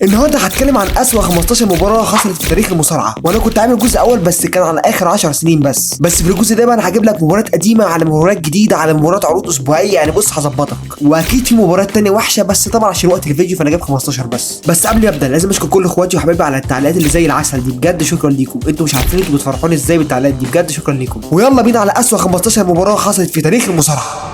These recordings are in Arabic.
النهارده هتكلم عن اسوأ 15 مباراه حصلت في تاريخ المصارعه، وانا كنت عامل جزء اول بس كان على اخر 10 سنين بس في الجزء ده بقى انا هجيب لك مباريات قديمه على مباريات جديده على مباريات عروض اسبوعيه، يعني بص هظبطك. واكيد في مباريات تانية وحشه بس طبعا عشان وقت الفيديو فانا جايب 15 بس قبل ما ابدا لازم اشكر كل اخواتي وحبايبي على التعليقات اللي زي العسل دي، بجد شكرا ليكم. انتوا مش عارفين انتوا بتفرحوني ازاي بالتعليقات دي، بجد شكرا ليكم. ويلا بينا على اسوأ 15 مباراه حصلت في تاريخ المصارعه.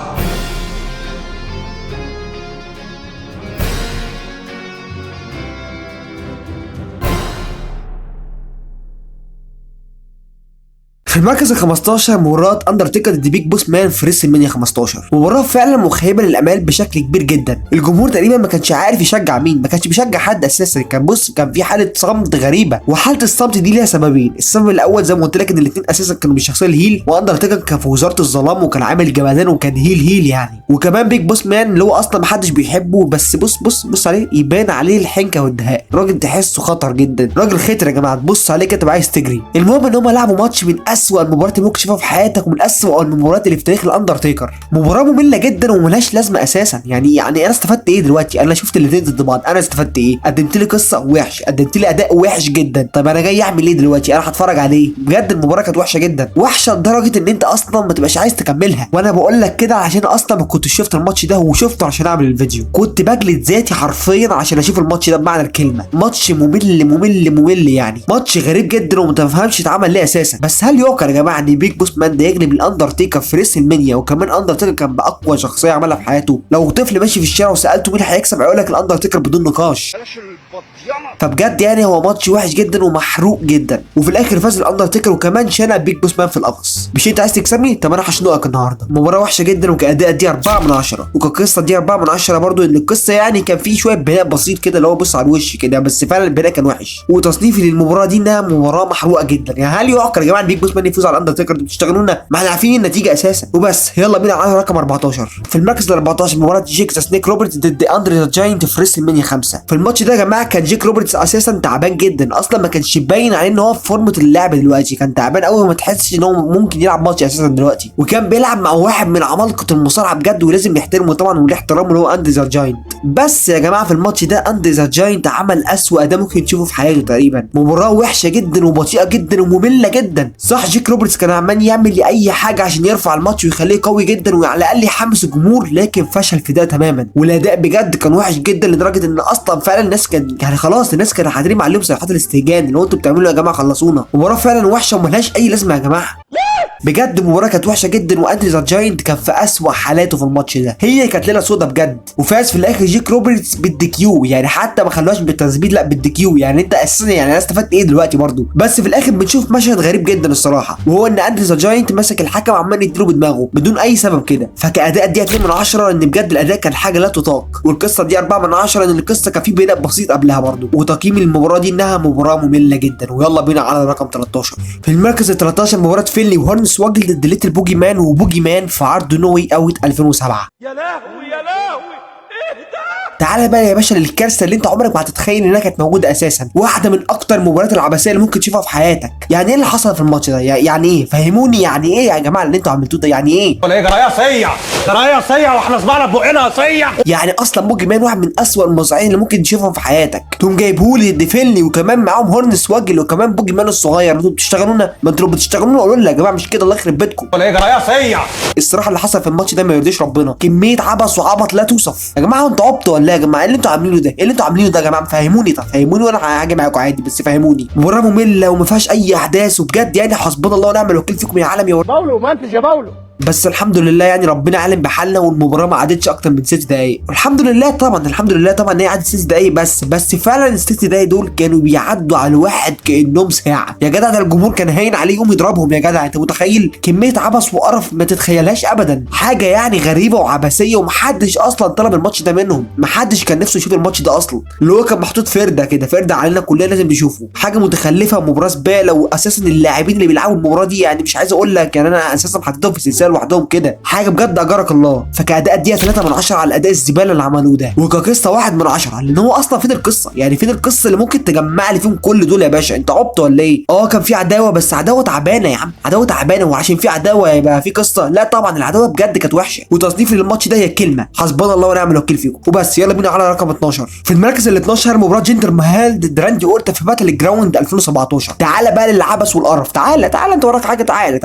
في المركز ال 15 مباراة اندرتيكر ضد بيج بوس مان في ريسل مانيا 15. مباراة فعلا مخيبة للامال بشكل كبير جدا. الجمهور تقريبا ما كانش عارف يشجع مين، ما كانش بيشجع حد اساسا. كان في حالة صمت غريبة، وحالة الصمت دي ليها سببين. السبب الاول زي ما قلت لك ان الاثنين اساسا كانوا بالشخصية الهيل، واندرتيكر كان في وزارة الظلام وكان عامل جمدان وكان هيل يعني. وكمان بيج بوس مان اللي هو اصلا ما حدش بيحبه، بس بص عليه يبان عليه الحنكة والدهاء. راجل تحسه خطر جدا، راجل خطر يا جماعة، تبص عليه كده تبقى عايز تجري. المهم ان هم لعبوا ماتش من اسوأ المباريات اللي ممكن تشوفها في حياتك ومن اسوأ المباريات اللي في تاريخ الاندرتيكر. مباراه ممله جدا وملهاش لازمه اساسا. يعني انا استفدت ايه دلوقتي؟ انا شفت الاثنين ضد بعض، انا استفدت ايه؟ قدمت لي قصه وحش، قدمت لي اداء وحش جدا. طب انا جاي اعمل ايه دلوقتي؟ انا هتفرج عليه؟ بجد المباراه كانت وحشه جدا، وحشه لدرجه ان انت اصلا ما تبقاش عايز تكملها. وانا بقول لك كده عشان اصلا ما كنتش شفت الماتش ده وشفته عشان اعمل الفيديو. كنت بجلد ذاتي حرفيا عشان اشوف الماتش ده بمعنى الكلمه. ماتش ممل يعني، ماتش غريب جدا وما تفهمش اتعمل ليه اساسا. بس هل يعقل يا جماعه ان بيج بوس مان ده يغلب الاندرتيكر في ريسل مانيا؟ وكمان اندرتيكر كان باقوى شخصيه عملها في حياته. لو طفل ماشي في الشارع وسالته مين هيكسب هيقول لك الاندرتيكر بدون نقاش. فبجد يعني هو ماتش وحش جدا ومحروق جدا. وفي الاخر فاز الاندرتيكر وكمان شنق بيج بوس مان في القفص. مش انت عايز تكسبني؟ طب انا هشنقك النهارده. مباراه وحشه جدا وكاداء دي 4 من 10، وكقصه دي 4 من 10 برضو. ان القصه يعني كان فيه شويه بناء بسيط كده اللي هو بص على الوش كده، بس فعلا البناء كان وحش. وتصنيفي للمباراه دي انها مباراه محروقه جدا. يعني هل يعقل يا جماعه بيج بوس مان يفوز على الاندرتيكر؟ بتشتغلونا، ما احنا عارفين النتيجه اساسا. وبس يلا بينا على رقم 14. في المركز ال 14 مباراه جيك سنيك روبرتس ضد اندري ذا جاينت في ريسل مانيا 5. في الماتش ده يا جماعه كان جيك روبرتس اساسا تعبان جدا، اصلا ما كانش باين عليه ان هو في فورمه اللعب دلوقتي. كان تعبان قوي، ما تحسش ان هو ممكن يلعب ماتش اساسا دلوقتي. وكان بيلعب مع واحد من عمالقه المصارعه بجد ولازم نحترمه طبعا، وليه احترامه اللي هو اندري ذا جاينت. بس يا جماعه في الماتش ده اندري ذا جاينت عمل اسوأ اداء ممكن تشوفه في حياته تقريبا. مباراه وحشه جدا وبطيئه جدا وممله جدا. صح جيك روبرتس كان عمال يعمل اي حاجه عشان يرفع الماتش ويخليه قوي جدا وعلى الاقل يحمس الجمهور، لكن فشل في ده تماما. والاداء بجد كان وحش جدا لدرجه ان اصلا فعلا الناس كان يعني خلاص الناس كانوا حاضرين عليهم صيحات الاستهجان اللي انتوا بتعملوا يا جماعه، خلصونا. مباراه فعلا وحشه وملهاش اي لازمه يا جماعه. بجد المباراه كانت وحشه جدا، واندري ذا جاينت كان في اسوأ حالاته في الماتش ده. هي كانت ليله سودا بجد. وفاز في الاخر جيك روبرتس بالديكيو، يعني حتى ما خلوهاش بالتثبيت، لا بالديكيو. يعني انت اساسا يعني انا استفدت ايه دلوقتي برضو؟ بس في الاخر بنشوف مشهد غريب جدا الصراحه، وهو ان اندري ذا جاينت مسك الحكم وعمال يديله بدماغه بدون اي سبب كده. فكاداء دي 2 من 10 ان بجد الاداء كان حاجه لا تطاق. والقصه دي 4 من 10 ان القصه كان في بناء بسيط قبلها برضو. وتقييم المباراه دي انها مباراه ممله جدا. ويلا بينا على رقم 13. في المركز ال 13 مباراه فينلي وهورنس واجل ضد ليتل بوجي مان وبوجي مان في عرض نوي اوت 2007. يا لهوي يا لهوي ايه ده؟ تعالى بقى يا باشا للكارثه اللي انت عمرك ما هتتخيل انها كانت موجوده اساسا. واحده من اكتر المباريات العبثيه اللي ممكن تشوفها في حياتك. يعني ايه اللي حصل في الماتش ده؟ يعني ايه؟ فهموني، يعني ايه يا جماعه اللي انتوا عملتوه ده؟ يعني ايه؟ ولا ايه جرايه صيع واحنا صبعنا بقنا صيع. يعني اصلا بوجي مان واحد من اسوأ المصارعين اللي ممكن تشوفهم في حياتك، تقوم جايبهولي ضد فينلي وكمان معاهم هورنس واجل وكمان بوجي مان الصغير. انتوا بتشتغلونا؟ ما انتوا بتشتغلونا قولوا لنا يا جماعه، مش كده الله يخرب بيتكم. ولا ايه جرايه صيع. الصراحه اللي حصل في الماتش ده ما يرضيش ربنا. كميه عبث وعبط لا توصف يا جماعه. انتوا عبطوا ولا يا جماعه؟ ايه اللي انتوا عاملينه ده؟ ايه اللي انتوا عاملينه ده يا جماعه؟ فهموني. طب فهموني وانا هاجي معاكم عادي، بس فهموني. مباراه ممله وما فيهاش اي احداث، وبجد يعني حسبنا الله ونعم الوكيل فيكم يا عالم يا باولو ما انتش يا باولو. بس الحمد لله يعني ربنا عالم بحالنا، والمباراه ما عادتش اكتر من 6 دقايق. والحمد لله طبعا، الحمد لله طبعا ان هي عدت 6 دقايق بس فعلا ال 6 دقايق دول كانوا بيعدوا على الواحد كانهم ساعه. يا جدع ده الجمهور كان هاين عليهم يضربهم يا جدع. انت متخيل كميه عبث وقرف ما تتخيلهاش ابدا؟ حاجه يعني غريبه وعبثيه، ومحدش اصلا طلب الماتش ده منهم. محدش كان نفسه يشوف الماتش ده اصلا، اللي هو كان محطوط فرده كده، فرده علينا كلنا لازم نشوفه. حاجه متخلفه ومباراه زباله. واساسا اللاعبين اللي بيلعبوا المباراه دي يعني مش عايز اقول لك، يعني انا اساسا حطيتهم في سلسله ازاي لوحدهم كده، حاجه بجد اجرك الله. فكاداء اديها 3 من 10 على الاداء الزباله اللي عملوه ده، وكقصه 1 من 10 لان هو اصلا فين القصه؟ يعني فين القصه اللي ممكن تجمع لي فيهم كل دول يا باشا؟ انت عبط ولا ايه؟ كان في عداوه بس عداوه تعبانه يا عم، عداوه تعبانه، وعشان في عداوه يبقى في قصه؟ لا طبعا العداوه بجد كانت وحشه. وتصنيفي للماتش ده هي كلمه حسبنا الله ونعم الوكيل فيكم. وبس يلا بينا على رقم 12. في المركز ال 12 مباراه جندر مهال ضد راندي اورتا في باتل جراوند 2017. تعالى بقى للعبث والقرف، تعالى انت وراك حاجه، تعالى.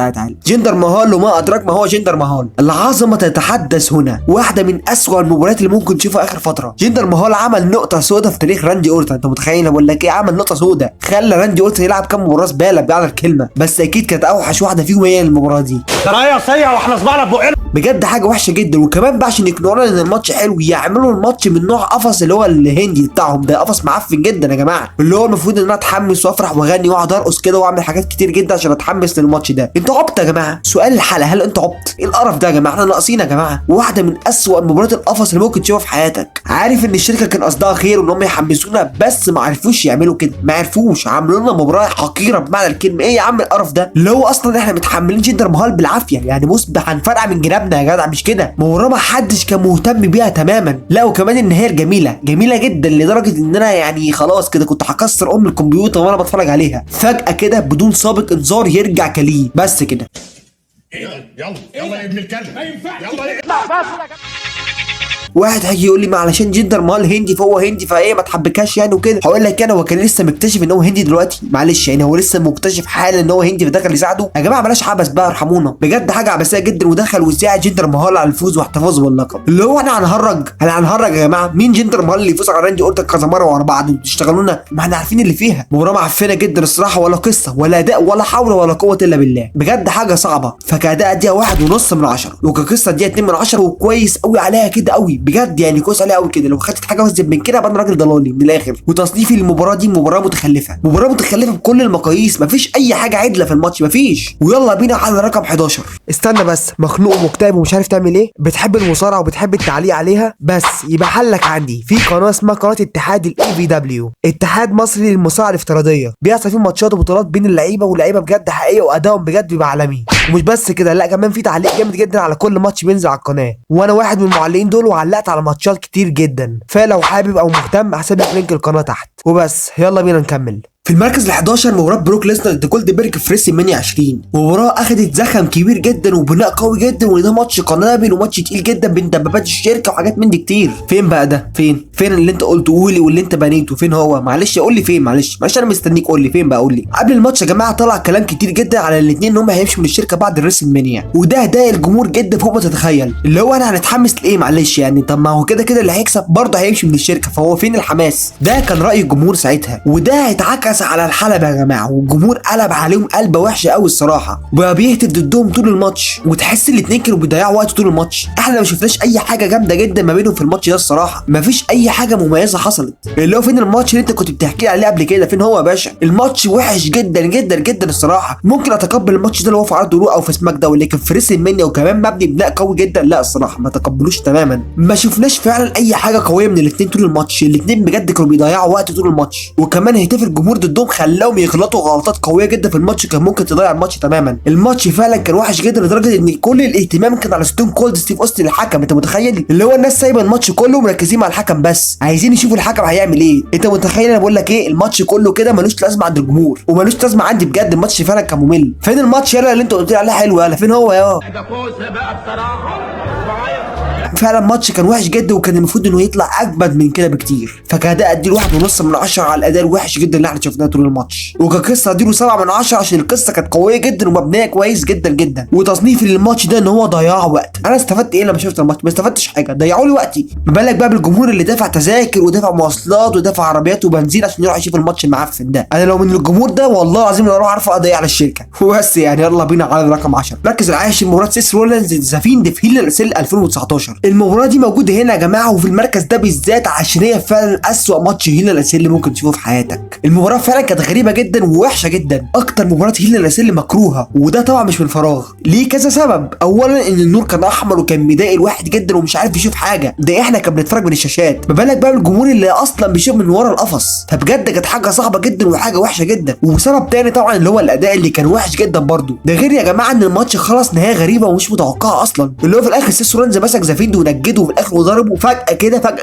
جندر مهال وما ادراك ما هو جندر مهال، العظمه تتحدث هنا. واحده من اسوأ المباريات اللي ممكن تشوفها اخر فتره. جندر مهال عمل نقطه سوداء في تاريخ راندي اورتا. انت متخيل؟ بقول لك ايه، عمل نقطه سوداء، خلى راندي اورتا يلعب كام مباراه زباله بمعنى الكلمه. بس اكيد كانت اوحش واحده فيهم هي المباراه دي. ترايا سيء واحنا صبعنا بقنا بجد حاجه وحشه جدا. وكمان بقى عشان يقنعونا ان الماتش حلو يعملوا الماتش من نوع قفص اللي هو الهندي بتاعهم ده، قفص معفن جدا يا جماعه، اللي هو المفروض ان انا اتحمس وافرح واغني واقعد ارقص كده واعمل حاجات كتير جدا عشان اتحمس للماتش ده. انتوا عبط يا جماعه. سؤال الحلقه، هل انتوا عبط؟ ايه القرف ده يا جماعه؟ احنا ناقصين يا جماعه. واحده من اسوأ المباريات القفص اللي ممكن تشوفها في حياتك. عارف ان الشركه كان قصدها خير وان هم يحمسونا بس ما عرفوش يعملوا كده، ما عرفوش، عملوا لنا مباراه حقيره بمعنى الكلمه. ايه يا عم القرف ده؟ اللي هو اصلا احنا متحملين جندر مهال بالعافيه، يعني بص هنفرقع من جنابنا يا جدع، مش كده؟ مباراه ما حدش كان مهتم بيها تماما. لا وكمان النهايه جميله جدا لدرجه ان انا يعني خلاص كده كنت هكسر الكمبيوتر وانا بتفرج عليها. فجاه كده بدون سابق انذار يرجع كليه بس كده. يلا يا ابن الكلب، ما ينفعش، واحد هيجي يقول لي ما علشان جندر مال هندي فهو هندي فايه ما تحبكاش يعني وكده. هقول لك انا، هو كان لسه مكتشف ان هو هندي دلوقتي؟ معلش يعني هو لسه مكتشف حالا ان هو هندي فدخل يساعده؟ يا جماعه بلاش عبث بقى ارحمونا، بجد حاجه عبثيه جدا. ودخل وساعد جندر مهال على الفوز واحتفاظه باللقب. اللي هو احنا هنهرج يا جماعه. مين جندر مهال اللي يفوز على راندي اورتا كذا مره ورا بعض وتشتغلونا؟ ما احنا عارفين اللي فيها. مباراه معفنه جدا الصراحه، ولا قصه ولا اداء ولا حول ولا قوه الا بالله، بجد حاجه صعبه. فكاداء اديها 1.5 من 10، وكقصه اديها 2 من 10، وكويس قوي عليها كده قوي بجد، يعني كويس عليها قوي كده. لو خدت حاجه وزن من كده ابقى انا راجل ضلالي من الاخر. وتصنيفي للمباراه دي مباراه متخلفه بكل المقاييس، مفيش اي حاجه عدله في الماتش مفيش. ويلا بينا على رقم 11. استنى بس، مخنوق ومكتئب ومش عارف تعمل ايه؟ بتحب المصارعه وبتحب التعليق عليها؟ بس يبقى حلك عندي في قناه اسمها قناه اتحاد الAEW، اتحاد مصري للمصارعه الافتراضيه. بيحصل فيه ماتشات وبطولات بين اللعيبه واللعيبه بجد حقيقيه وادائهم بجد بيبقى عالمي. ومش بس كده، لا كمان في تعليق جامد جدا على كل ماتش بينزل على القناه، وانا واحد من المعلقين دول وعلقت على ماتشات كتير جدا. فلو حابب او مهتم هسيب لك لينك القناه تحت. وبس يلا بينا نكمل. في المركز ال11 مباراه بروك ليسنر ضد جولدبرج في ريسلمانيا 20. مباراه اخدت زخم كبير جدا وبناء قوي جدا، وده ماتش قنابل وماتش تقيل جدا بين دبابات الشركه وحاجات من دي كتير. فين بقى ده؟ فين اللي انت قلته؟ قولي واللي انت بنيته فين هو؟ معلش قول لي فين، معلش انا مستنيك، قول لي فين بقى، قول لي. قبل الماتش يا جماعه طلع كلام كتير جدا على الاثنين ان هم هيمشوا من الشركه بعد الريسلمانيا، وده ضايق الجمهور جدا فوق ما تتخيل. اللي هو انا هنتحمس لايه؟ معلش يعني، طب ما هو كده اللي هيكسب برضه هيمشي من الشركه، فهو فين الحماس؟ ده كان راي الجمهور ساعتها، وده هيتعكس على الحلبه يا جماعه، والجمهور قلب عليهم قلبه وحشه قوي الصراحه، وبقى بيهتف ضدهم طول الماتش، وتحس الاثنين كانوا بيضيعوا وقت طول الماتش. احنا ما شفناش اي حاجه جامده جدا ما بينهم في الماتش ده الصراحه، ما فيش اي حاجه مميزه حصلت. اللي هو فين الماتش اللي انت كنت بتحكي عليه قبل كده؟ فين هو يا باشا؟ الماتش وحش جدا جدا جدا الصراحه. ممكن اتقبل الماتش ده لو هو في عرض رو او في سماك داون، لكن في ريسلمانيا وكمان مبني بناء قوي جدا، لا الصراحه ما تقبلوش تماما. ما شفناش فعلا اي حاجه قويه من الاثنين طول الماتش. الاثنين بجد كانوا بيضيعوا وقت طول الماتش، وكمان هتاف الجمهور ضدهم خلاهم يغلطوا غلطات قويه جدا في الماتش كان ممكن تضيع الماتش تماما. الماتش فعلا كان وحش جدا لدرجه ان كل الاهتمام كان على ستون كولد ستيف اوستن الحكم. انت متخيل؟ اللي هو الناس سايبه الماتش كله مركزين مع الحكم بس، عايزين يشوفوا الحكم هيعمل ايه. انت متخيل؟ انا بقول لك ايه، الماتش كله كده ملوش لازمه عند الجمهور وملوش لازمه عندي بجد. الماتش فعلا كان ممل. فين الماتش يلا اللي انت قلت لي عليه حلو؟ يلا فين هو يا ده فوز بقى بصراحه. فعلا ماتش كان وحش جدا، وكان المفروض انه يطلع اجمد من كده بكتير. فكاداء اديله 1.5 من 10 على الاداء الوحش جدا اللي احنا شفناه طول الماتش، وكقصه اديله 7 من 10 عشان القصه كانت قويه جدا ومبنيه كويس جدا جدا. وتصنيفي للماتش ده ان هو ضياع وقت. انا استفدت ايه لما شفت الماتش؟ ما استفدتش حاجه، ضيعوا لي وقتي. ما بالك بقى بالجمهور اللي دافع تذاكر ودافع مواصلات ودافع عربيات وبنزين عشان يروح يشوف الماتش المعفن ده. انا لو من الجمهور ده والله العظيم انا اروح ارفع قضيه على الشركه. وبس يعني يلا بينا على رقم 10. مركز العاشر مباراه سيس رولينز ذا فيند في هيل سيل 2019. المباراه دي موجوده هنا يا جماعه وفي المركز ده بالذات عشان هي فعلا اسوأ ماتش هيل الاسيل اللي ممكن تشوفه في حياتك. المباراه فعلا كانت غريبه جدا ووحشه جدا، اكتر مباراه هيل الاسيل مكروهه، وده طبعا مش من فراغ. ليه؟ كذا سبب. اولا ان النور كان احمر وكان مضايق الواحد جدا ومش عارف يشوف حاجه، ده احنا كنا بنتفرج من الشاشات، ما بالك بقى بالجمهور اللي اصلا بيشوف من ورا القفص. فبجد كانت حاجه صعبه جدا وحاجه وحشه جدا. وسبب تاني طبعا اللي هو الاداء اللي كان وحش جدا برضه. ده غير يا جماعه ان الماتش خلص نهايه غريبه ومش متوقعه اصلا، اللي هو في الاخر سيس رولينز مسك زافيندو ونجده في الاخر وضربه فجاه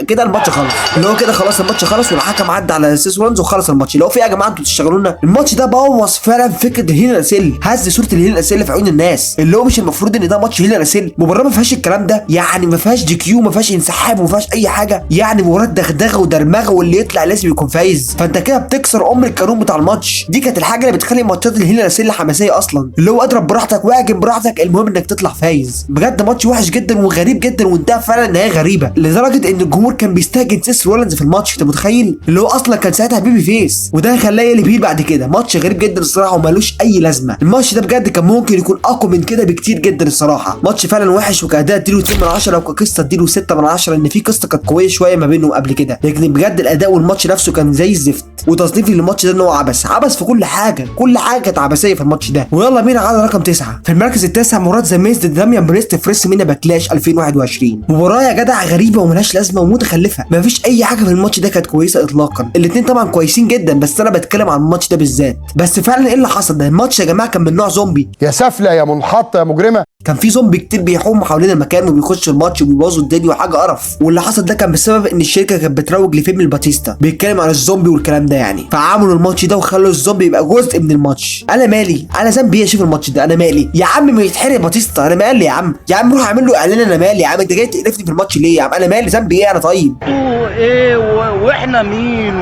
كده الماتش خلص، اللي هو كده خلاص الماتش خلص والحكم عدى على سيس رولينز وخلص الماتش. اللي هو في يا جماعه انتوا بتشتغلونا. الماتش ده بوظ فعلا فكره الهيل الاسيل، هز صوره الهيل الاسيل في عيون الناس، اللي هو مش المفروض ان ده ماتش هيل الاسيل. مباراه ما فيهاش الكلام ده، يعني ما فيهاش جي كيو، ما فيهاش انسحاب، وما فيهاش اي حاجه، يعني مباراه دغدغه ودرمغه واللي يطلع لازم يكون فايز. فانت كده بتكسر القانون بتاع الماتش. دي كانت الحاجه اللي بتخلي ماتشات الهيل الاسيل حماسيه اصلا، اللي هو اضرب براحتك واهاجم براحتك، المهم انك تطلع فايز. بجد ماتش وحش جدا وغريب جدا وانتهى فعلا نهايه غريبه، لدرجه ان الجمهور كان بيستهجن سيس رولينز في الماتش. انت متخيل؟ اللي هو اصلا كان ساعتها بيبي فيس، وده خلاه يقلب هيل بعد كده. ماتش غريب جدا الصراحه ومالوش اي لازمه. الماتش ده بجد كان ممكن يكون اقوى من كده بكتير جدا الصراحه. ماتش فعلا وحش، وكاداء اديله 2 من 10 وكقصه اديله 6 من 10، ان في قصه كانت قويه شويه ما بينهم قبل كده، لكن بجد الاداء والماتش نفسه كان زي الزفت. وتصنيفي للماتش ده ان هو عبث في كل حاجه، كل حاجه كانت عبثيه في الماتش ده. ويلا بينا على رقم 9. في المركز التاسع مباراه ذا ميز ضد داميان بريست في ريس مينيا باكلاش 2021. مباراه يا جدع غريبه وملهاش لازمه ومتخلفه، مفيش اي حاجه في الماتش ده كانت كويسه اطلاقا. الاثنين طبعا كويسين جدا، بس انا بتكلم عن الماتش ده بالذات. بس فعلا ايه اللي حصل ده؟ الماتش يا جماعه كان من نوع زومبي. يا سافله يا منحطه يا مجرمه. كان في زومبي كتير بيحوم حوالين المكان وبيخش الماتش وبيبوظوا الدنيا وحاجه قرف. واللي حصل ده كان بسبب ان الشركه كانت بتروج لفيلم الباتيستا بيتكلم عن الزومبي والكلام ده يعني، فعملوا الماتش ده وخلوا الزومبي يبقى جزء من الماتش. انا مالي؟ انا ذنبي ايه اشوف الماتش ده؟ انا مالي يا عم؟ ما يتحرق باتيستا، انا مالي يا عم؟ يا عم روح اعمل له اعلان. انا مالي يا عم؟ انت جاي تقرفني في الماتش ليه يا عم؟ انا مالي؟ ذنبي ايه انا؟ طيب ايه واحنا مين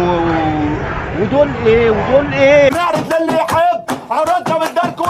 ودول ايه ودول ايه؟ نعرف للي يحب عرضنا من داركو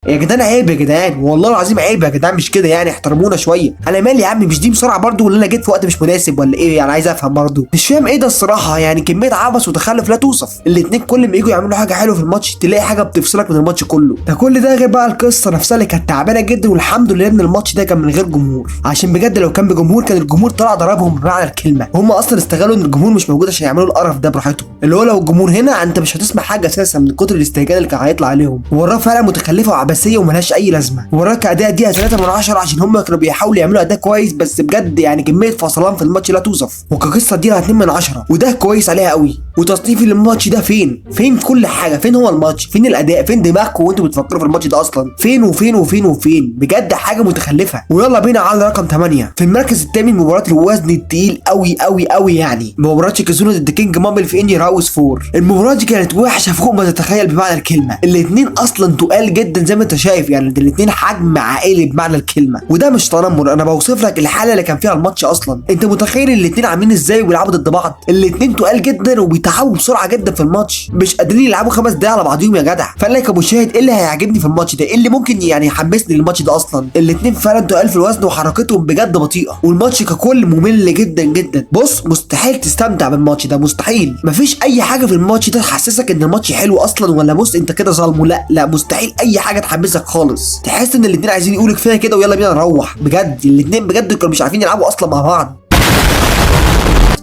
يا جدعان عيب يا جدعان، والله العظيم عيب يا جدعان، مش كده يعني؟ احترمونا شويه. انا مالي يا عم؟ مش دي بسرعه برضو ولا انا جيت في وقت مش مناسب ولا ايه يعني؟ عايز افهم برضو، مش فاهم ايه ده الصراحه. يعني كميه عبث وتخلف لا توصف. الاتنين كل ما يجوا يعملوا حاجه حلوه في الماتش تلاقي حاجه بتفصلك من الماتش كله. ده كل ده غير بقى القصه نفسها اللي كانت تعبانه جدا. والحمد لله ان الماتش ده كان من غير جمهور، عشان بجد لو كان بجمهور كان الجمهور طلع ضربهم بمعنى الكلمه. هم اصلا استغلوا ان الجمهور مش موجود عشان يعملوا القرف ده براحتهم، اللي هو لو الجمهور هنا انت مش هتسمع حاجه اساسا من كتر الاستهجان اللي كان هيطلع عليهم. وراه فعلا متخلفه وعبثيه وملهاش اي لازمه. وراه كاداء دي 3 من 10 عشان هم كانوا بيحاولوا يعملوا اداء كويس، بس بجد يعني كميه فصلان في الماتش لا توصف. وكقصه دي 2 من 10 وده كويس عليها قوي. وتصنيفي للماتش ده فين في كل حاجه؟ فين هو الماتش؟ فين الاداء؟ فين دماغكم وانتوا بتفكروا في الماتش ده اصلا؟ فين وفين وفين وفين؟ بجد حاجه متخلفه. ويلا بينا على رقم 8. في المركز الثامن مباراه الوزن الثقيل قوي قوي قوي، يعني مباراه شيكازونا ضد كينج مامبل في انجي راوس 4. المباراه دي كانت وحشه فوق ما تتخيل بمعنى الكلمه. الاثنين اصلا تقال جدا زي ما انت شايف، يعني الاثنين حجم عائلي بمعنى الكلمه. وده مش تنمر، انا بوصف لك الحاله اللي كان فيها الماتش اصلا. انت متخيل الاثنين عاملين ازاي وبيلعبوا ضد بعض؟ الاثنين تقال جدا وبيتعبوا بسرعه جدا في الماتش، مش قادرين يلعبوا 5 دقايق على بعضيهم يا جدع. فقال لك ابو شاهد ايه اللي هيعجبني في الماتش ده؟ ايه اللي ممكن يعني يحمسني للماتش ده اصلا؟ الاثنين فعلا تقال في الوزن وحركتهم بجد بطيئه، والماتش ككل ممل جدا جدا. بص مستحيل تستمتع بالماتش ده، مستحيل. مفيش اي حاجه في الماتش ده تحسسك ان الماتش حلو اصلا، ولا بص انت كده ظالمه. لا مستحيل اي حاجه تحمسك خالص. تحس ان الاثنين عايزين يقولوا كفايه كده ويلا بينا نروح. بجد الاثنين بجد كانوا مش عارفين يلعبوا اصلا مع بعض.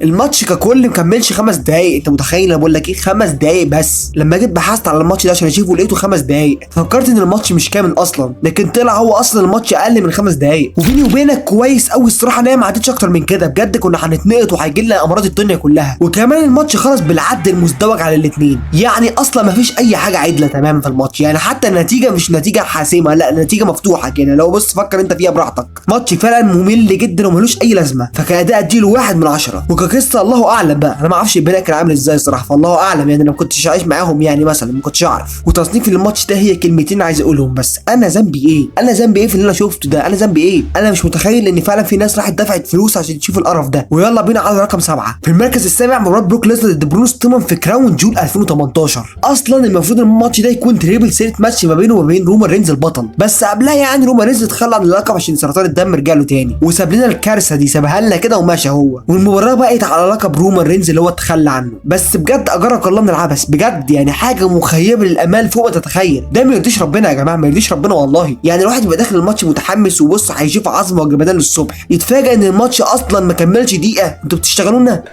الماتش ككل مكملش 5 دقايق. انت متخيل؟ انا بقول لك ايه، 5 دقايق بس. لما جيت بحثت على الماتش ده عشان اشوفه لقيته 5 دقايق، فكرت ان الماتش مش كامل اصلا، لكن طلع هو اصلا الماتش اقل من 5 دقايق. وبيني وبينك كويس قوي الصراحه ان هي ما عدتش اكتر من كده. بجد كنا هنتنقط وهيجي لنا امراض الدنيا كلها. وكمان الماتش خلص بالعد المزدوج على الاثنين، يعني اصلا ما فيش اي حاجه عدله تماما في الماتش. يعني حتى النتيجه مش نتيجه حاسمه، لا نتيجه مفتوحه كده. لو بص فكر انت فيها براحتك. ماتش فعلا ممل جدا وملوش اي لازمه. فكاداء اديله 1 من 10. وكقصه الله اعلم بقى، انا ما اعرفش البناء كان عامل ازاي الصراحه، فالله اعلم يعني. انا ما كنتش عايش معاهم يعني، مثلا ما كنتش اعرف. وتصنيفي للماتش ده هي كلمتين عايز اقولهم بس، انا ذنبي ايه؟ انا ذنبي ايه في اللي انا شفته ده؟ انا ذنبي ايه؟ انا مش متخيل ان فعلا في ناس راحت دفعت فلوس عشان تشوف القرف ده. ويلا بينا على رقم 7. في المركز السابع مباراه بروك ليزنر ضد برونو سترومان في كراون جول 2018. اصلا المفروض الماتش ده يكون تريبل سيرت ماتش ما بينه وما بين رومان رينز البطل، بس قبلها يعني رومان رينز اتخلى عن اللقب عشان سرطان الدم رجع له تاني، وساب لنا الكارثه دي، سابها لنا كده وماشي هو. والمباراه بقت فايت على لقب رومان رينز اللي هو تخلى عنه. بس بجد اجرك الله من العبث بجد، يعني حاجه مخيبه للامال فوق ما تتخيل. ده ما يرضيش ربنا يا جماعه، ما يرضيش ربنا والله. يعني الواحد يبقى داخل الماتش متحمس وبص هيشوف عظمه وجمدان للصبح، يتفاجئ ان الماتش اصلا ما كملش دقيقه. انتوا بتشتغلونا؟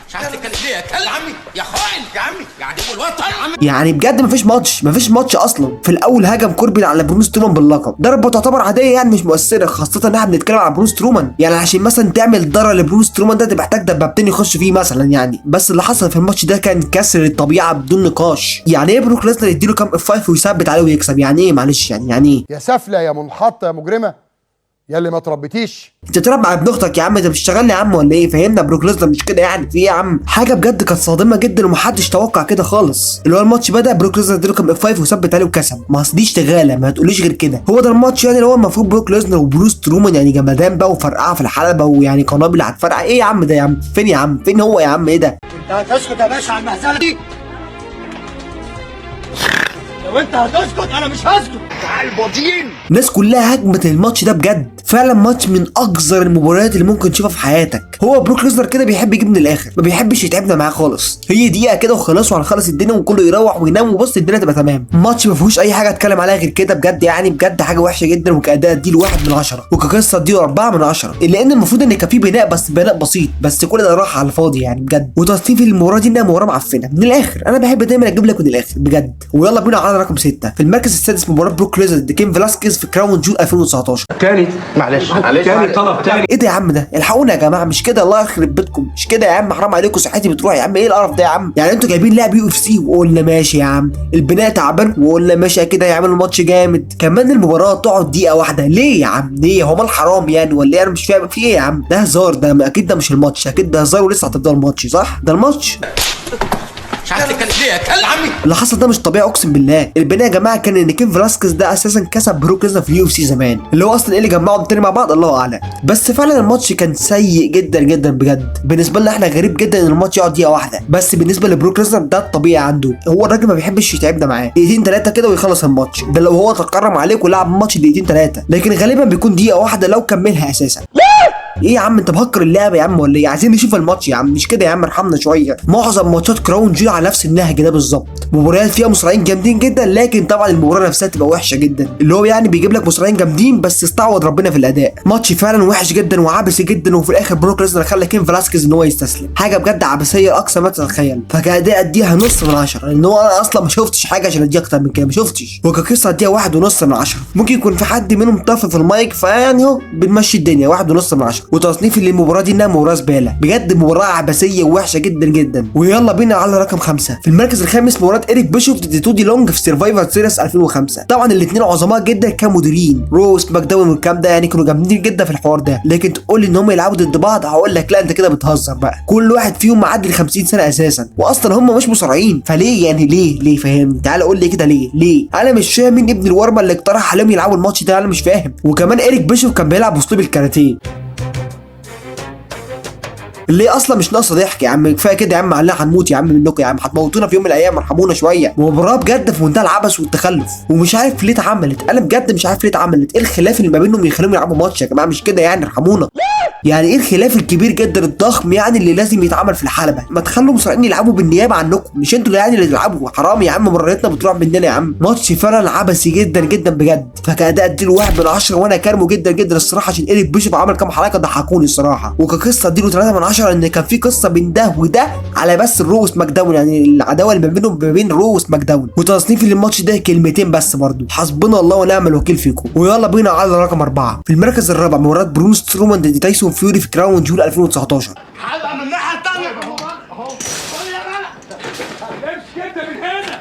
مش عارف تتكلم ليه يا كلب يا عمي يا خاين يا عمي يا عدو الوطن يا عمي. يعني بجد مفيش ماتش اصلا. في الاول هجم كوربين على برون سترومان باللقب، ضربه تعتبر عاديه يعني مش مؤثره، خاصه ان احنا بنتكلم على برون سترومان. يعني عشان مثلا تعمل ضرر لبرون سترومان ده تبقى محتاج دبابتين يخش فيه مثلا يعني. بس اللي حصل في الماتش ده كان كسر الطبيعه بدون نقاش. يعني ايه بروك ليزنر يديله كام اف 5 ويثبت عليه ويكسب؟ يعني ايه معلش يعني ايه؟ يا سافله يا منحطه يا مجرمه يا اللي ما تربيتيش. انت بتربع ابن اختك يا عم، انت بتشتغلني يا عم ولا ايه؟ فهمنا بروك ليزنر مش كده يعني، في ايه يا عم؟ حاجه بجد كانت صادمه جدا ومحدش توقع كده خالص. اللي هو الماتش بدا بروك ليزنر اديله كام اف 5 وثبت عليه وكسب. ما دي اشتغاله، ما تقوليش غير كده. هو ده الماتش يعني اللي هو المفروض بروك ليزنر وبرون سترومان يعني جمدان بقى وفرقعه في الحلبه ويعني قنابل هتفرقع. ايه يا عم ده يا عم؟ فين يا عم؟ فين هو يا عم؟ ايه ده؟ انت هتسكت يا باشا على المهزله دي؟ لو انت هتسكت انا مش هسكت. تعال بودين. الناس كلها هجمت الماتش ده بجد، فعلا ماتش من اقذر المباريات اللي ممكن تشوفها في حياتك. هو بروك ليزنر كده بيحب يجيب من الاخر، ما بيحبش يتعبنا معاه خالص. هي دقيقه كده وخلاص وهنخلص الدنيا وكله يروح وينام وبص الدنيا تبقى تمام. ماتش ما فيهوش اي حاجه اتكلم عليها غير كده بجد، يعني بجد حاجه وحشه جدا. وكاداء اديله 1 من 10 وكقصه اديله 4 من 10، لان المفروض ان كان في بناء، بس بناء بسيط، بس كل ده راح على الفاضي يعني بجد. وتصنيف المباراه دي انها مباراه معفنه من الاخر. انا بحب دايما اجيب لك من الاخر بجد. ويلا بينا على رقم 6 في المركز السادس، مباراه بروك ليزنر ضد كين فلاسكيز في كراون جول 2019. تاني تاني طلب تاني. ايه ده يا عم؟ ده الحقونا يا جماعه، مش كده الله يخرب بيتكم، مش كده يا عم، حرام عليكم صحتي بتروح يا عم. ايه القرف ده يا عم؟ يعني انتوا جايبين لاعب يو اف سي وقلنا ماشي يا عم، البناء تعبان وقلنا ماشي كده يعملوا ماتش جامد، كمان المباراه تقعد دقيقه واحده. ليه يا عم؟ ليه؟ هو مال حرام يعني ولا ايه؟ انا مش فاهم في ايه يا عم. ده هزار، ده اكيد ده مش الماتش، اكيد ده هزار ولسه هتبدا الماتش صح؟ ده الماتش. مش عارف تتكلم ليه يا كلب يا عمي. اللي حصل ده مش طبيعي اقسم بالله. البناء يا جماعه كان ان كين فلاسكيز ده اساسا كسب بروك ليزنر في اليو اف سي زمان، اللي هو اصلا ايه اللي جمعهم تاني مع بعض الله اعلم. بس فعلا الماتش كان سيء جدا جدا بجد. بالنسبه لنا احنا غريب جدا ان الماتش يقعد دقيقه واحده، بس بالنسبه لبروك ليزنر ده الطبيعي عنده. هو الراجل ما بيحبش يتعبنا معاه، دقيقتين 3 كده ويخلص الماتش. ده لو هو تكرم عليك ولعب الماتش دقيقتين 3، لكن غالبا بيكون دقيقه واحده لو كملها اساسا. ايه يا عم انت مهكر اللعبه يا عم ولا ايه؟ عايزين نشوف الماتش يا عم، مش كده يا عم، ارحمنا شويه. معظم ماتشات كراون جول على نفس النهج ده بالظبط، مباريات فيها مصارعين جامدين جدا، لكن طبعا المباراه نفسها تبقى وحشه جدا. اللي هو يعني بيجيب لك مصارعين جامدين بس استعوض ربنا في الاداء. ماتش فعلا وحش جدا وعبثي جدا، وفي الاخر بروك ليزنر خلى كين فلاسكيز ان هو يستسلم. حاجه بجد عبثيه اقصى ما تتخيل. فكاداء اديها نص من 10، لان هو انا اصلا ما شفتش حاجه عشان اديها اكتر من كده، ما شفتش. وكقصه اديها 1.5 من 10. ممكن يكون في حد منهم طف في المايك، فيعني اهو بنمشي الدنيا 1.5 من 10. وتصنيف المباراه دي انها مباراه زباله بجد، مباراه عبثيه ووحشه جدا جدا. ويلا بينا على رقم 5 في المركز الخامس، مباراه ايريك بيشوف ضد تودي لونج في سرفايفر سيريس 2005. طبعا الاثنين عظماء جدا كمديرين، روس ماك داون والكلام ده يعني كانوا جامدين جدا في الحوار ده. لكن تقول لي ان هم يلعبوا ضد بعض، هقول لك لا انت كده بتهزر بقى. كل واحد فيهم معدي ال 50 سنه اساسا، واصلا هم مش مصارعين، فليه يعني ليه فاهمني؟ تعال قول لي كده ليه؟ انا مش فاهم مين ابن الورمه اللي اقترح عليهم يلعبوا الماتش ده، انا مش فاهم. وكمان ايريك بيشوف كان بيلعب باسلوب الكاراتيه اللي اصلا مش ناقصه ضحك يا عم. كفايه كده يا عم، علينا هنموت يا عم منكم يا عم، هتموتونا في يوم من الايام، ارحمونا شويه. مباراه بجد في منتهى العبث والتخلف، ومش عارف ليه اتعملت. انا بجد مش عارف ليه اتعملت. ايه الخلاف اللي ما بينهم يخليهم يلعبوا ماتش يا جماعه؟ مش كده يعني، ارحمونا. يعني ايه الخلاف الكبير جدا الضخم يعني اللي لازم يتعمل في الحلبه؟ ما تخلوا مصارعين يلعبوا بالنيابه عنكم، مش انتوا يعني اللي تلعبوا. حرام يا عم، مرارتنا بتروح مننا يا عم. ماتش فعلا عبثي جدا جدا بجد. فكاداء اديله 1 من 10، وانا كارمه جدا جدا الصراحه، عشان ايريك بيشوف عمل كام حركه ضحكوني الصراحه. وكقصه اديله 3 من 10، ان كان في قصه بين ده وده على بس رو سماك داون، يعني العداوه اللي ما بينهم ما بين رو وسماك داون. وتصنيفي للماتش ده كلمتين بس برضو، حسبنا الله ونعم الوكيل فيكم. ويلا بينا على رقم 4 في المركز الرابع، مباراه برون سترومان ضد تايسون فيوري في كراون جول 2019. حلقه من الناحيه الثانيه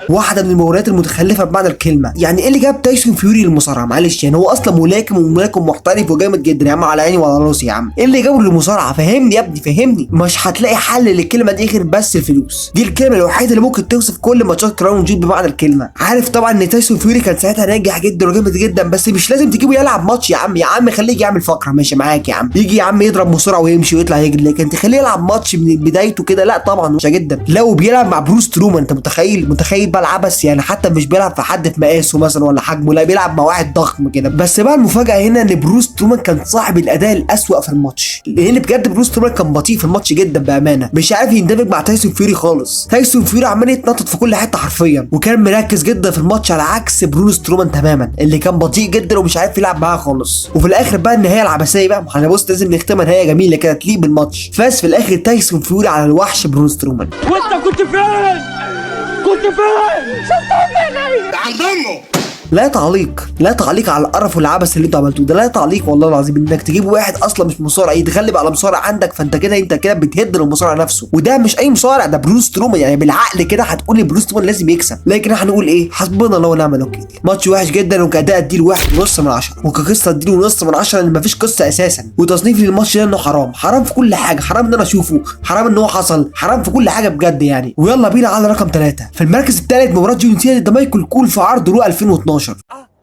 واحده من المباريات المتخلفه بمعنى الكلمه. يعني ايه اللي جاب تايسون فيوري للمصارعه؟ معلش يعني هو اصلا ملاكم وملاكم محترف وجامد جدا يا عم، على عيني وعلى راسي يا عم. ايه اللي جابه للمصارعه؟ فهمني يا ابني فهمني. مش هتلاقي حل للكلمه دي غير بس الفلوس. دي الكلمه الوحيده اللي ممكن توصف كل ماتشات كراون جول بمعنى الكلمه. عارف طبعا ان تايسون فيوري كان ساعتها ناجح جدا وجامد جدا، بس مش لازم تجيبه يلعب ماتش يا عم. يا عم خليه يجي يعمل فقره ماشي معاك يا عم، يجي يا عم يضرب مصارعه ويمشي ويطلع يجري، لكن تخليه يلعب ماتش من بدايته كده لا طبعا وحشه جدا. لو بيلعب مع برون سترومان. انت متخيل بقى العبث يعني، حتى مش بيلعب في حد في مقاسه مثلا ولا حجمه، لا بيلعب مع واحد ضخم كده. بس بقى المفاجاه هنا ان برون سترومان كان صاحب الاداء الاسوأ في الماتش، لان بجد برون سترومان كان بطيء في الماتش جدا بامانه، مش عارف يندمج مع تايسون فيوري خالص. تايسون فيوري عمال يتنطط في كل حته حرفيا، وكان مركز جدا في الماتش على عكس برون سترومان تماما اللي كان بطيء جدا ومش عارف يلعب معاه خالص. وفي الاخر بقى النهايه العبثيه بقى، احنا بص لازم نختمها نهايه جميله كده تليق بالماتش. فاز في الاخر تايسون فيوري على الوحش برون سترومان. وانت كنت فين؟ كنت فين؟ شفتني ده عند امه. لا تعليق على القرف والعبث اللي انتوا عملتوه ده، لا تعليق والله العظيم. انك تجيب واحد اصلا مش مصارع يتغلب على مصارع عندك، فانت كده بتهد المصارع نفسه، وده مش اي مصارع، ده برون سترومان. يعني بالعقل كده هتقول برون سترومان لازم يكسب، لكن احنا هنقول ايه؟ حسبنا الله ونعم الوكيل. ماتش وحش جدا، وكاداء اديله 1.5 من 10، وكقصه اديله 1.5 من 10، لان مفيش قصه اساسا. وتصنيفي للماتش ده انه حرام في كل حاجه، حرام ان انا اشوفه، حرام ان هو حصل، حرام في كل حاجه بجد يعني. ويلا بينا على رقم 3 في المركز الثالث، مباراه جون سينا ضد مايكل كول في عرض رو 2012.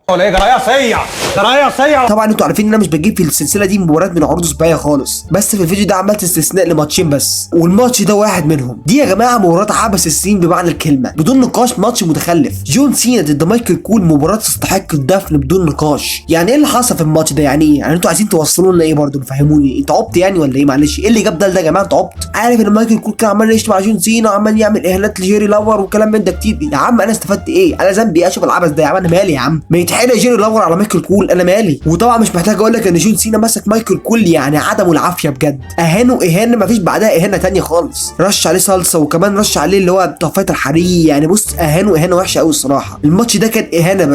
ولا ايه جرايه صيع. طبعا انتوا عارفين ان انا مش بجيب في السلسله دي مباريات من عروض اسبوعيه خالص، بس في الفيديو ده عملت استثناء لماتشين بس، والماتش ده واحد منهم. دي يا جماعه مباراه عبث السنين بمعنى الكلمه، بدون نقاش ماتش متخلف. جون سينا ضد مايكل كول، مباراه تستحق الدفن بدون نقاش. يعني ايه اللي حصل في الماتش ده؟ يعني ايه؟ يعني انتوا عايزين توصلوا لنا ايه برضه؟ فهموني، انت عبط يعني ولا ايه؟ معلش ايه اللي جاب ده يا جماعه؟ انت عبط. عارف ان مايكل كول كان عمال يشتم على جون سينا وعمال يعمل اهانات لجيري لاور وكلام من ده كتير. يا عم انا استفدت ايه؟ انا ذنبي اشوف العبث ده يا عم؟ انا مالي يا عم؟ ما يتحرق جيري لاور على مايكل كول، انا مالي؟ وطبعا مش محتاج اقول لك ان جون سينا مسك مايكل كول يعني عدمه العافيه بجد، اهانه اهانه مفيش بعدها اهانه تانية خالص، رش عليه صلصه، وكمان رش عليه اللي هو طفايه الحريق. يعني بص اهانه وحشه قوي الصراحه. الماتش ده كان اهانه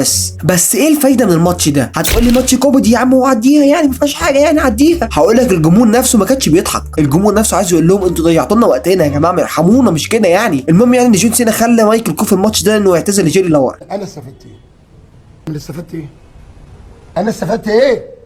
بس ايه الفايده من الماتش ده؟ هتقول لي ماتش كوميدي يا عم وعديها يعني، ما فيهاش حاجه يعني عديها. هقول لك الجمهور نفسه ما كانش بيضحك، الجمهور نفسه عايز يقول لهم انتوا ضيعتوا لنا وقتنا يا جماعه، ارحمونا مش كده يعني. المهم يعني ان جون سينا خلى مايكل كول في الماتش ده انه يعتذر لجيري لاور. انا استفدت ايه؟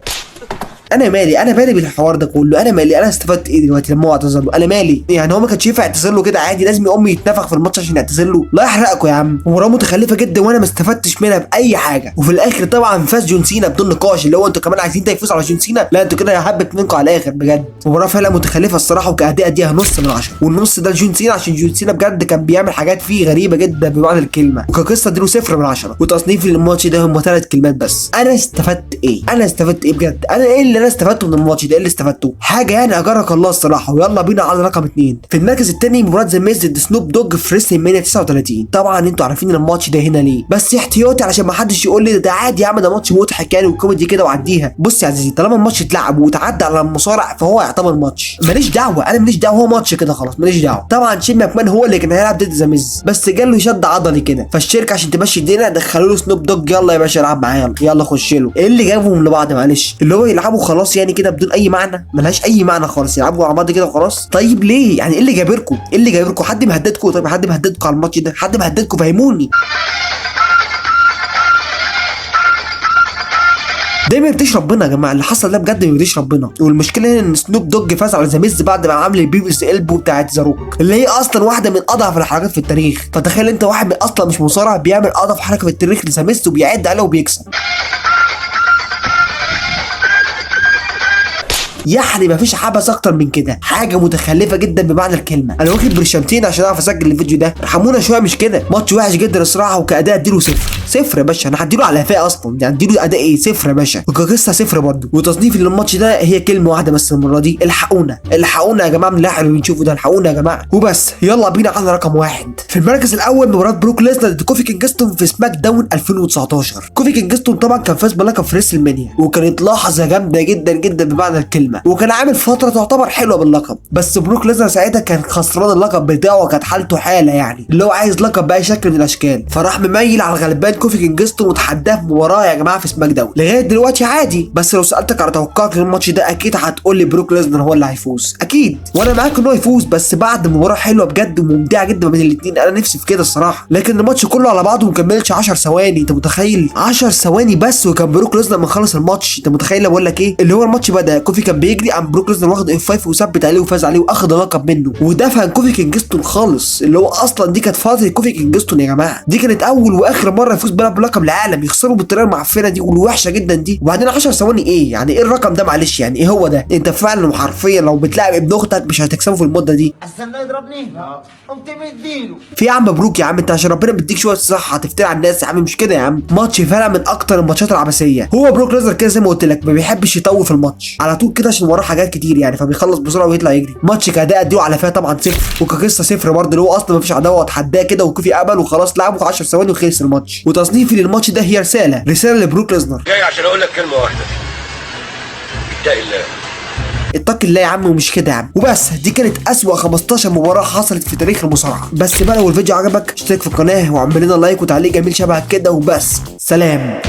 انا مالي بالحوار ده كله، انا استفدت ايه دلوقتي لما هو اعتذر له؟ انا مالي يعني؟ هو ما كانش ينفع يعتذر له كده عادي؟ لازم يقوم يتنفخ في الماتش عشان يعتذر له؟ لا يحرقكم يا عم. مباراه متخلفه جدا وانا ما استفدتش منها باي حاجه. وفي الاخر طبعا فاز جون سينا بدون نقاش، اللي هو انتوا كمان عايزين تفوز على جون سينا؟ لا انتوا كده ههبت منكم على الاخر بجد. مباراه فعلا متخلفه الصراحه، وكاداء اديها 0.5 من 10، والنص ده لجون سينا عشان جون سينا بجد كان بيعمل حاجات فيه غريبه جدا بمعنى الكلمه، وكقصه اديله 0 من 10. وتصنيفي للماتش ده هم 3 كلمات بس، انا استفدت ايه بجد؟ انا ايه اللي انا استفدته من الماتش ده؟ ايه اللي استفدته؟ حاجه يعني اجرك الله الصراحه. ويلا بينا على رقم 2 في المركز الثاني، مباراه ذا ميز ضد سنوب دوج في ريسل مانيا 39. طبعا انتوا عارفين الماتش ده هنا ليه، بس احتياطي علشان ما حدش يقول لي ده عادي يا عم، ده ماتش مضحك يعني وكوميدي كده وعديها. بص يا عزيزي، طالما الماتش اتلعب وتعدى على المصارع فهو يعتبر ماتش، ماليش دعوه، هو ماتش كده خلاص ماليش دعوه. طبعا شين ماكمان هو اللي كان هيلعب ضد ذا ميز، بس جاله شد عضلي كده، فالشركه عشان تمشي الدنيا دخلوا له سنوب دوج، يلا يا باشا العب معاه، يلا خش له. ايه اللي جابهم لبعض؟ معلش اللي هو يلعبوا خلاص يعني كده بدون اي معنى، ملهاش اي معنى خالص، يلعبوا على بعض كده وخلاص. طيب ليه يعني؟ ايه اللي جابركم؟ حد مهددكم؟ طيب حد مهددكم على الماتش ده؟ حد مهددكم؟ فهموني. ده ما يرضيش ربنا يا جماعه، اللي حصل ده بجد ما يرضيش ربنا. والمشكله ان سنوب دوج فاز على ذا ميز بعد ما عمل البيبس البو بتاعت ذا روك، اللي هي اصلا واحده من اضعف الحركات في التاريخ. فتخيل انت واحد من اصلا مش مصارع بيعمل اضعف حركه في التاريخ لذا ميز وبيعد عليه وبيكسب. يعني مفيش عبث اكتر من كده، حاجه متخلفه جدا بمعنى الكلمه. انا واخد برشامتين عشان اعرف اسجل الفيديو ده، ارحمونا شويه مش كده. ماتش وحش جدا الصراحه، وكاداء اديله 0 يا باشا. انا هديله على قفاه اصلا يعني، اديله اداء ايه؟ 0 يا باشا. وكقصه 0 برضه. وتصنيفي للماتش ده هي كلمه واحده بس المره دي، الحقونا يا جماعه من اللي بنشوفه ده، الحقونا يا جماعه وبس. يلا بينا على رقم 1 في المركز الاول، مباراه بروك ليزنر ضد كوفي كينغستون في سماك داون 2019. كوفي كينغستون طبعا كان فاز بلقب في ريسل مانيا، وكانت لحظه جامده جدا بمعنى الكلمه، وكان عامل فتره تعتبر حلوه باللقب. بس بروك ليزنر ساعتها كان خسران اللقب بتاعه، كانت حالته حاله يعني، اللي هو عايز لقب باي شكل من الاشكال، فراح مميل على الغلبان كوفي كينغستون وتحداه في مباراه يا جماعه في سماك داون. لغايه دلوقتي عادي، بس لو سالتك على توقعك للماتش ده اكيد هتقول لي بروك ليزنر هو اللي هيفوز اكيد، وانا معاك ان هو يفوز، بس بعد مباراه حلوه بجد وممتعه جدا ما بين الاثنين. انا نفسي في كده الصراحه، لكن الماتش كله على بعضه ما كملش 10 ثواني. انت متخيل 10 ثواني بس وكان بروك ليزنر مخلص الماتش؟ انت متخيل بقول لك ايه؟ اللي هو الماتش بدا كوفي كان بيجري قام بروك ليزنر واخد F5 وثبت عليه وفاز عليه واخد اللقب منه، ودفع كوفي كينجستون خالص، اللي هو اصلا دي كانت فتره كوفي كينجستون يا جماعه. دي كانت اول واخر مره يفوز بيها بلقب العالم، يخسروا بالطريقه المعفنه دي والوحشه جدا دي. وبعدين 10 ثواني ايه يعني؟ ايه الرقم ده معلش يعني؟ ايه هو ده؟ انت فعلا وحرفيا لو بتلاعب ابن اختك مش هتكسبه في المده دي. استنى يضربني قمت مديله. في يا عم مبروك يا عم، انت عشان ربنا بيديك شويه صحه هتفتري على الناس يا عم، مش كده يا عم. ماتش فعلا من اكتر الماتشات العبثيه. هو بروك ليزنر كده زي ما قلت لك ما بيحبش يطول في الماتش على طول كده عشان وراه حاجات كتير يعني، فبيخلص بسرعه ويطلع يجري. ماتش كاداء دي وعلى فيها طبعا صفر، وكقصه صفر برضه، اللي هو اصلا ما فيش عداوه وتحداه كده وكوفي قبل وخلاص لعبوا 10 ثواني وخلص الماتش. وتصنيفي للماتش ده هي رساله لبروك ليزنر. جاي عشان اقول لك كلمه واحده، اتق الله. اتقي الله يا عم، ومش كده يا عم. وبس دي كانت اسوأ 15 مباراة حصلت في تاريخ المصارعة. بس بقى لو الفيديو عجبك اشترك في القناة واعمل لنا لايك وتعليق جميل شبه كده وبس. سلام.